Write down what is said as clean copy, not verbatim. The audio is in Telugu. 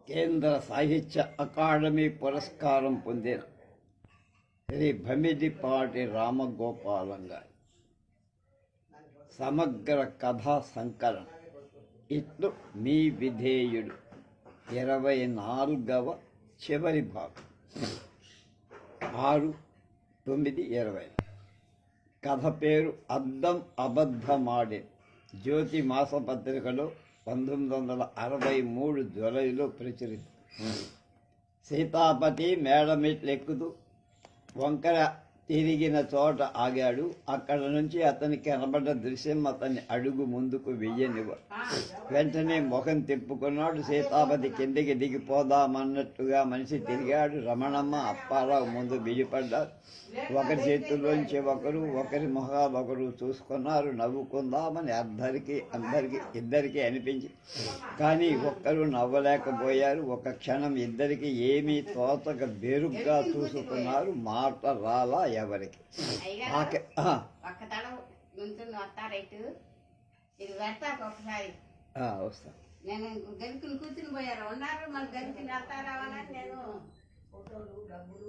కేంద్ర సాహిత్య అకాడమీ పురస్కారం పొందిన శ్రీ భమిడిపాటి రామగోపాలం గారి సమగ్ర కథా సంకలనం ఇట్లు మీ విధేయుడు 24వ చివరి భాగం 6/9/20. కథ పేరు అద్దం అబద్ధమాడే. జ్యోతి మాసపత్రికలో 1963 జూలైలో ప్రచురితం. సీతాపతి మేడమెట్లెక్కుతూ వంకర తిరిగిన చోట ఆగాడు. అక్కడ నుంచి అతనికి కనబడ్డ దృశ్యం అతన్ని అడుగు ముందుకు వెయ్యనివ్వ. వెంటనే ముఖం తిప్పుకున్నాడు. సీతాపతి కిందికి దిగిపోదామన్నట్టుగా మనిషి తిరిగాడు. రమణమ్మ, అప్పారావు ముందు బిగిపడ్డారు. ఒకరి చేతుల్లోంచి ఒకరి మొహాలు ఒకరు చూసుకున్నారు. నవ్వుకుందామని ఇద్దరికీ అనిపించి, కానీ ఒక్కరు నవ్వలేకపోయారు. ఒక క్షణం ఇద్దరికి ఏమీ తోచక బెరుగ్గా చూసుకున్నారు. మాట రాలా ఎవరికి. వస్తా నేను గరికి కూర్చుని పోయారు ఉన్నారు. మళ్ళీ గరికి వెళ్తారా నేను ఫోటోలు డబ్బులు